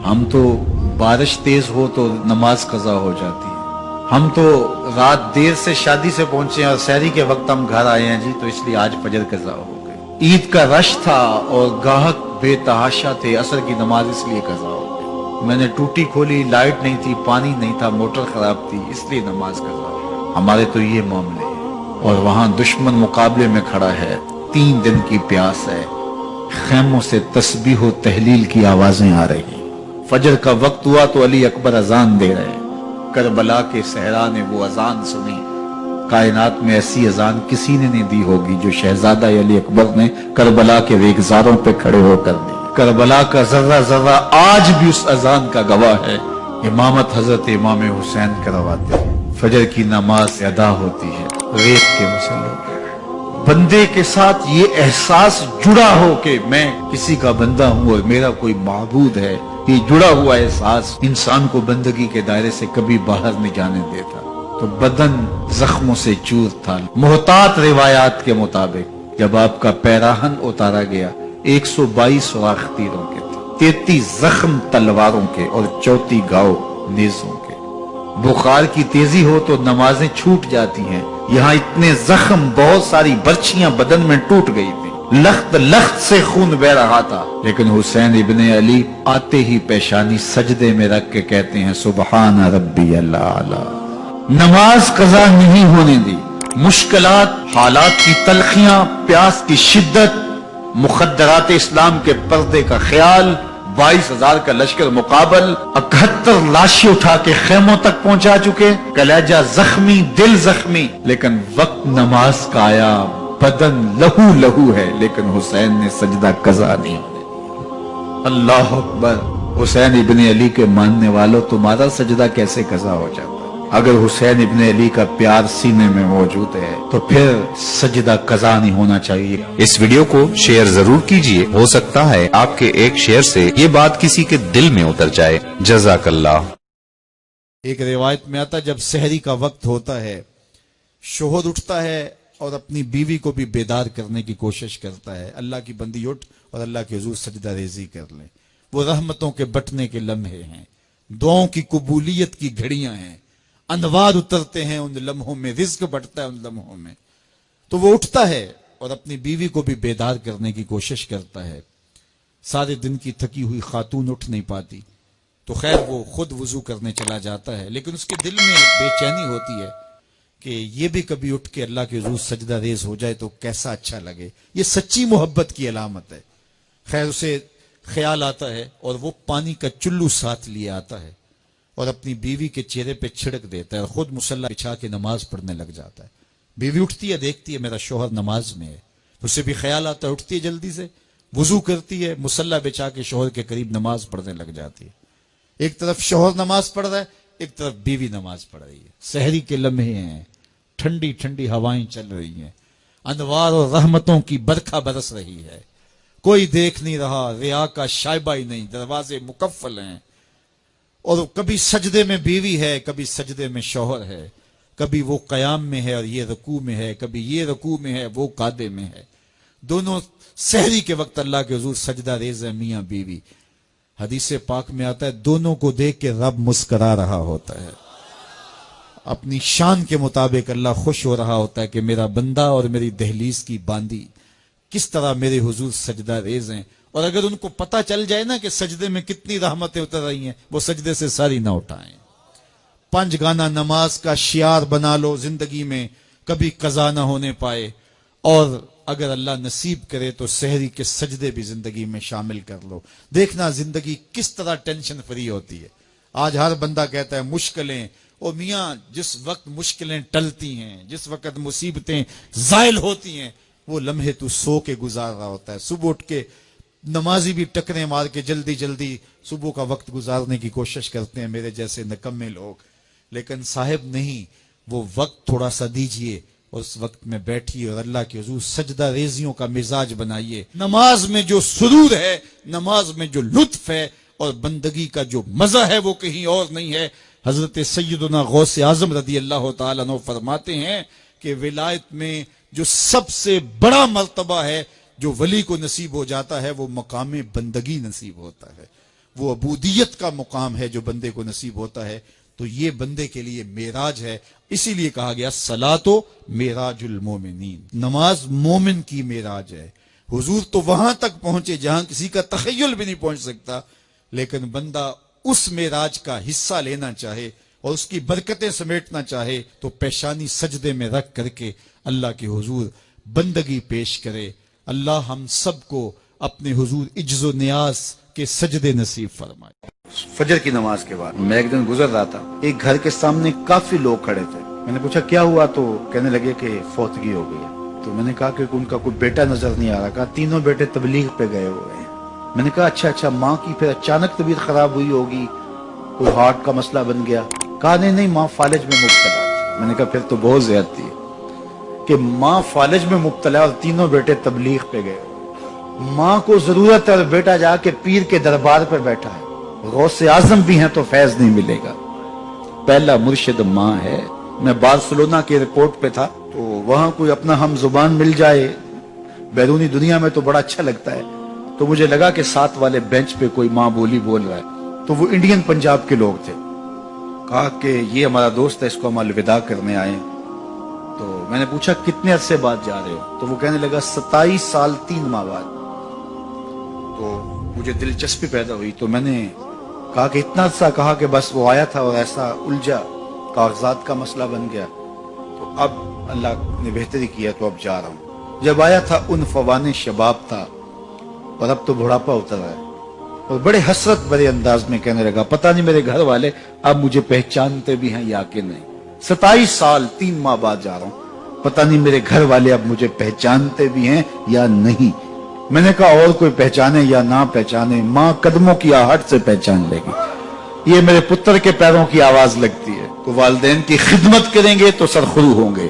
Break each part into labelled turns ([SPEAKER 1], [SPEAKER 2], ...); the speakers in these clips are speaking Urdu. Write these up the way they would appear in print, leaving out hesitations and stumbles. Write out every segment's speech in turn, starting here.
[SPEAKER 1] ہم تو بارش تیز ہو تو نماز قضا ہو جاتی ہے، ہم تو رات دیر سے شادی سے پہنچے ہیں اور سحری کے وقت ہم گھر آئے ہیں جی، تو اس لیے آج فجر قضا ہو گئی۔ عید کا رش تھا اور گاہک بے تحاشا تھے، عصر کی نماز اس لیے قضا ہو گئی۔ میں نے ٹوٹی کھولی، لائٹ نہیں تھی، پانی نہیں تھا، موٹر خراب تھی، اس لیے نماز قضا ہو گئی۔ ہمارے تو یہ معاملے ہیں، اور وہاں دشمن مقابلے میں کھڑا ہے، 3 دن کی پیاس ہے، خیموں سے تسبیح و تحلیل کی آوازیں آ رہی۔ فجر کا وقت ہوا تو علی اکبر اذان دے رہے ہیں، کربلا کے صحرا نے وہ اذان سنی۔ کائنات میں ایسی اذان کسی نے نہیں دی ہوگی جو شہزادہ علی اکبر نے کربلا کے ریگزاروں پہ کھڑے ہو کر دی۔ کربلا کا ذرہ ذرہ آج بھی اس اذان کا گواہ ہے۔ امامت حضرت امام حسین کرواتے ہیں، فجر کی نماز ادا ہوتی ہے ریت کے مسلوں پہ۔ بندے کے ساتھ یہ احساس جڑا ہو کہ میں کسی کا بندہ ہوں اور میرا کوئی معبود ہے، یہ جڑا ہوا احساس انسان کو بندگی کے دائرے سے کبھی باہر نہیں جانے دیتا۔ تو بدن زخموں سے چور تھا۔ محتاط روایات کے مطابق جب آپ کا پیراہن اتارا گیا 122 سوراخ تیروں کے تھے، 33 زخم تلواروں کے اور 34 گھاؤ نیزوں کے۔ بخار کی تیزی ہو تو نمازیں چھوٹ جاتی ہیں، یہاں اتنے زخم، بہت ساری برچیاں بدن میں ٹوٹ گئی تھی، لخت لخت سے خون بہ رہا تھا، لیکن حسین ابن علی آتے ہی پیشانی سجدے میں رکھ کے کہتے ہیں سبحان ربی الاعلی۔ نماز قضا نہیں ہونے دی۔ مشکلات، حالات کی تلخیاں، پیاس کی شدت، مخدرات اسلام کے پردے کا خیال، 22,000 کا لشکر مقابل، 71 لاشیں اٹھا کے خیموں تک پہنچا چکے، کلیجہ زخمی، دل زخمی، لیکن وقت نماز کا آیا، بدن لہو لہو ہے، لیکن حسین نے سجدہ قضا نہیں ہونے دیا۔ اللہ اکبر۔ حسین ابن علی کے ماننے والوں، تمہارا سجدہ کیسے قضا ہو جاتا؟ اگر حسین ابن علی کا پیار سینے میں موجود ہے تو پھر سجدہ قضا نہیں ہونا چاہیے۔
[SPEAKER 2] اس ویڈیو کو شیئر ضرور کیجئے، ہو سکتا ہے آپ کے ایک شیئر سے یہ بات کسی کے دل میں اتر جائے۔ جزاک اللہ۔
[SPEAKER 3] ایک روایت میں آتا ہے جب سحری کا وقت ہوتا ہے، شوہر اٹھتا ہے اور اپنی بیوی کو بھی بیدار کرنے کی کوشش کرتا ہے، اللہ کی بندی اٹھ اور اللہ کے حضور سجدہ ریزی کر لیں۔ وہ رحمتوں کے بٹنے کے لمحے ہیں، دعاؤں کی قبولیت کی گھڑیاں ہیں، انوار اترتے ہیں ان لمحوں میں، رزق بڑھتا ہے ان لمحوں میں۔ تو وہ اٹھتا ہے اور اپنی بیوی کو بھی بیدار کرنے کی کوشش کرتا ہے۔ سارے دن کی تھکی ہوئی خاتون اٹھ نہیں پاتی، تو خیر وہ خود وضو کرنے چلا جاتا ہے، لیکن اس کے دل میں بے چینی ہوتی ہے کہ یہ بھی کبھی اٹھ کے اللہ کے حضور سجدہ ریز ہو جائے تو کیسا اچھا لگے۔ یہ سچی محبت کی علامت ہے۔ خیر اسے خیال آتا ہے اور وہ پانی کا چلو ساتھ لیے آتا ہے اور اپنی بیوی کے چہرے پہ چھڑک دیتا ہے اور خود مصلی بچھا کے نماز پڑھنے لگ جاتا ہے۔ بیوی اٹھتی ہے، دیکھتی ہے میرا شوہر نماز میں ہے، اسے بھی خیال آتا ہے، اٹھتی ہے جلدی سے، وضو کرتی ہے، مصلی بچھا کے شوہر کے قریب نماز پڑھنے لگ جاتی ہے۔ ایک طرف شوہر نماز پڑھ رہا ہے، ایک طرف بیوی نماز پڑھ رہی ہے۔ سحری کے لمحے ہیں، ٹھنڈی ٹھنڈی ہوائیں چل رہی ہیں، انوار اور رحمتوں کی برکھا برس رہی ہے، کوئی دیکھ نہیں رہا، ریا کا شائبہ ہی نہیں، دروازے مقفل ہیں، اور کبھی سجدے میں بیوی ہے، کبھی سجدے میں شوہر ہے، کبھی وہ قیام میں ہے اور یہ رکوع میں ہے، کبھی یہ رکوع میں ہے وہ قعدے میں ہے، دونوں سحری کے وقت اللہ کے حضور سجدہ ریز ہے میاں بیوی۔ حدیث پاک میں آتا ہے دونوں کو دیکھ کے رب مسکرا رہا ہوتا ہے، اپنی شان کے مطابق اللہ خوش ہو رہا ہوتا ہے کہ میرا بندہ اور میری دہلیز کی باندی کس طرح میرے حضور سجدہ ریز ہیں۔ اور اگر ان کو پتہ چل جائے نا کہ سجدے میں کتنی رحمتیں اتر رہی ہیں، وہ سجدے سے ساری نہ اٹھائیں۔ 5 گانا نماز کا شعار بنا لو زندگی میں، کبھی قضا نہ ہونے پائے، اور اگر اللہ نصیب کرے تو سحری کے سجدے بھی زندگی میں شامل کر لو۔ دیکھنا زندگی کس طرح ٹینشن فری ہوتی ہے۔ آج ہر بندہ کہتا ہے مشکلیں، او میاں جس وقت مشکلیں ٹلتی ہیں، جس وقت مصیبتیں زائل ہوتی ہیں، وہ لمحے تو سو کے گزار رہا ہوتا ہے۔ صبح اٹھ کے نمازی بھی ٹکریں مار کے جلدی جلدی صبح کا وقت گزارنے کی کوشش کرتے ہیں میرے جیسے نکمے لوگ، لیکن صاحب نہیں، وہ وقت تھوڑا سا دیجئے اور اس وقت میں بیٹھیے اور اللہ کے حضور سجدہ ریزیوں کا مزاج بنائیے۔ نماز میں جو سرور ہے، نماز میں جو لطف ہے اور بندگی کا جو مزہ ہے وہ کہیں اور نہیں ہے۔ حضرت سیدنا غوث اعظم رضی اللہ تعالیٰ عنہ فرماتے ہیں کہ ولایت میں جو سب سے بڑا مرتبہ ہے جو ولی کو نصیب ہو جاتا ہے وہ مقام بندگی نصیب ہوتا ہے۔ وہ عبودیت کا مقام ہے جو بندے کو نصیب ہوتا ہے، تو یہ بندے کے لیے معراج ہے۔ اسی لیے کہا گیا صلاۃ معراج المومنین، نماز مومن کی معراج ہے۔ حضور تو وہاں تک پہنچے جہاں کسی کا تخیل بھی نہیں پہنچ سکتا، لیکن بندہ اس معراج کا حصہ لینا چاہے اور اس کی برکتیں سمیٹنا چاہے تو پیشانی سجدے میں رکھ کر کے اللہ کے حضور بندگی پیش کرے۔ اللہ ہم سب کو اپنے حضور عجز و نیاز کے سجدے نصیب فرمائے۔
[SPEAKER 1] فجر کی نماز کے بعد میں ایک دن گزر رہا تھا، ایک گھر کے سامنے کافی لوگ کھڑے تھے۔ میں نے پوچھا کیا ہوا، تو کہنے لگے کہ فوتگی ہو گئی ہے۔ تو میں نے کہا کہ ان کا کوئی بیٹا نظر نہیں آ رہا، کہا تینوں بیٹے تبلیغ پہ گئے ہوئے ہیں۔ میں نے کہا اچھا ماں کی پھر اچانک طبیعت خراب ہوئی ہوگی، کوئی ہارٹ کا مسئلہ بن گیا؟ کہا نہیں ماں فالج میں مبتلا تھی۔ میں نے کہا پھر تو بہت زیادتی ہے کہ ماں فالج میں مبتلا اور تینوں بیٹے تبلیغ پہ گئے۔ ماں کو ضرورت ہے اور بیٹا جا کے پیر کے دربار پر بیٹھا ہے، غوث اعظم بھی ہیں تو فیض نہیں ملے گا۔ پہلا مرشد ماں ہے۔ میں بارسلونا کے ایئرپورٹ پہ تھا تو وہاں کوئی اپنا ہم زبان مل جائے بیرونی دنیا میں تو بڑا اچھا لگتا ہے، تو مجھے لگا کہ ساتھ والے بینچ پہ کوئی ماں بولی بول رہا ہے، تو وہ انڈین پنجاب کے لوگ تھے۔ کہا کہ یہ ہمارا دوست ہے، اس کو ہم الوداع کرنے آئے۔ تو میں نے پوچھا کتنے عرصے بعد جا رہے ہو؟ تو وہ کہنے لگا 27 سال 3 ماہ بعد۔ تو مجھے دلچسپی پیدا ہوئی، تو میں نے کہا کہ اتنا عرصہ؟ کہا کہ بس وہ آیا تھا اور ایسا الجھا، کاغذات کا مسئلہ بن گیا، تو اب اللہ نے بہتری کیا تو اب جا رہا ہوں۔ جب آیا تھا عنفوان شباب تھا اور اب تو بڑھاپا اتر رہا ہے، اور بڑے حسرت بڑے انداز میں کہنے لگا پتہ نہیں میرے گھر والے اب مجھے پہچانتے بھی ہیں یا کہ نہیں۔ 27 سال 3 ماہ بعد جا رہا ہوں، پتہ نہیں میرے گھر والے اب مجھے پہچانتے بھی ہیں یا نہیں۔ میں نے کہا اور کوئی پہچانے یا نہ پہچانے، ماں قدموں کی آہٹ سے پہچان لے گی، یہ میرے پتر کے پیروں کی آواز لگتی ہے۔ تو والدین کی خدمت کریں گے تو سرخرو ہوں گے،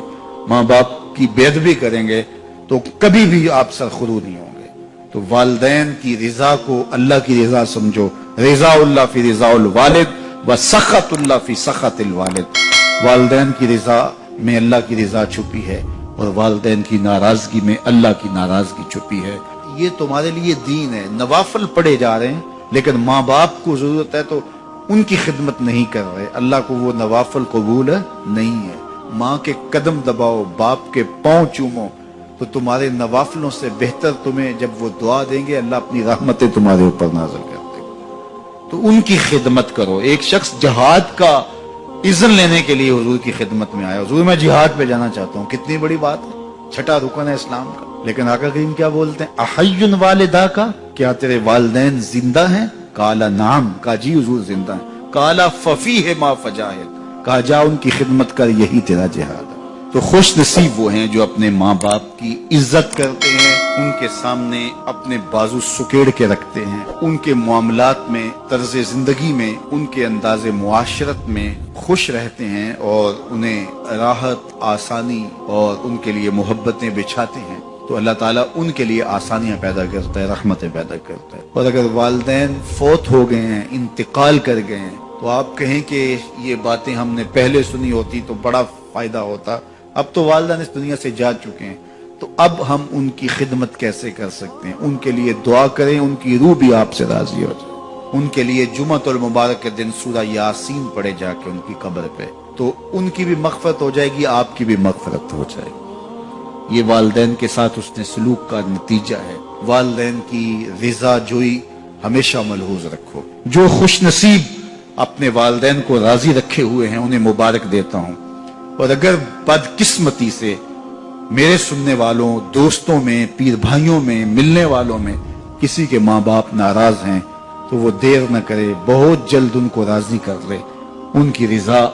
[SPEAKER 1] ماں باپ کی بے ادبی کریں گے تو کبھی بھی آپ سرخرو نہیں ہوں گے۔ تو والدین کی رضا کو اللہ کی رضا سمجھو، رضا اللہ فی رضا الوالد و سخط اللہ فی سخط الوالد۔ والدین کی رضا میں اللہ کی رضا چھپی ہے اور والدین کی ناراضگی میں اللہ کی ناراضگی چھپی ہے۔ یہ تمہارے لیے دین ہے، نوافل پڑھے جا رہے ہیں لیکن ماں باپ کو ضرورت ہے تو ان کی خدمت نہیں کر رہے، اللہ کو وہ نوافل قبول نہیں ہے۔ ماں کے قدم دباؤ، باپ کے پاؤں چومو، تو تمہارے نوافلوں سے بہتر تمہیں جب وہ دعا دیں گے اللہ اپنی رحمتیں تمہارے اوپر نازل کرتے ہیں، تو ان کی خدمت کرو۔ ایک شخص جہاد کا اذن لینے کے لیے حضور کی خدمت میں آیا، حضور میں جہاد پہ جانا چاہتا ہوں، کتنی بڑی بات ہے، 6واں رکن ہے اسلام کا۔ لیکن آقا کریم کیا بولتے ہیں؟ احی والدہ کا، کیا تیرے والدین زندہ ہیں؟ کالا نعم، کہا جی حضور زندہ ہیں۔ کالا ففیہ ما فجاہد، کہا جا ان کی خدمت کر، یہی تیرا جہاد ہے۔ تو خوش نصیب وہ ہیں جو اپنے ماں باپ کی عزت کرتے ہیں، ان کے سامنے اپنے بازو سکیڑ کے رکھتے ہیں، ان کے معاملات میں، طرز زندگی میں، ان کے انداز معاشرت میں خوش رہتے ہیں اور انہیں راحت، آسانی اور ان کے لیے محبتیں بچھاتے ہیں، تو اللہ تعالیٰ ان کے لیے آسانیاں پیدا کرتا ہے، رحمتیں پیدا کرتا ہے۔ اور اگر والدین فوت ہو گئے ہیں، انتقال کر گئے ہیں، تو آپ کہیں کہ یہ باتیں ہم نے پہلے سنی ہوتی تو بڑا فائدہ ہوتا، اب تو والدین اس دنیا سے جا چکے ہیں، تو اب ہم ان کی خدمت کیسے کر سکتے ہیں؟ ان کے لیے دعا کریں، ان کی روح بھی آپ سے راضی ہو جائے۔ ان کے لیے جمعۃ المبارک کے دن سورہ یاسین پڑھے جا کے ان کی قبر پہ، تو ان کی بھی مغفرت ہو جائے گی، آپ کی بھی مغفرت ہو جائے گی۔ یہ والدین کے ساتھ اس نے سلوک کا نتیجہ ہے۔ والدین کی رضا جوئی ہمیشہ ملحوظ رکھو۔ جو خوش نصیب اپنے والدین کو راضی رکھے ہوئے ہیں انہیں مبارک دیتا ہوں، اور اگر بدقسمتی سے میرے سننے والوں، دوستوں میں، پیر بھائیوں میں، ملنے والوں میں کسی کے ماں باپ ناراض ہیں تو وہ دیر نہ کرے، بہت جلد ان کو راضی کر لے۔ ان کی رضا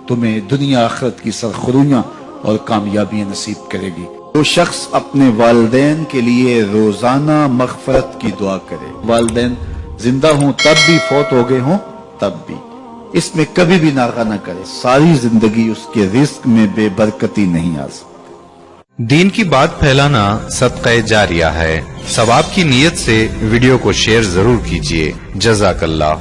[SPEAKER 1] تمہیں دنیا آخرت کی سرخرویاں اور کامیابیاں نصیب کرے گی۔ جو شخص اپنے والدین کے لیے روزانہ مغفرت کی دعا کرے، والدین زندہ ہوں تب بھی، فوت ہو گئے ہوں تب بھی، اس میں کبھی بھی ناغہ نہ کرے، ساری زندگی اس کے رزق میں بے برکتی نہیں آ سکتی۔
[SPEAKER 2] دین کی بات پھیلانا صدقہ جاریہ ہے، ثواب کی نیت سے ویڈیو کو شیئر ضرور کیجیے۔ جزاک اللہ۔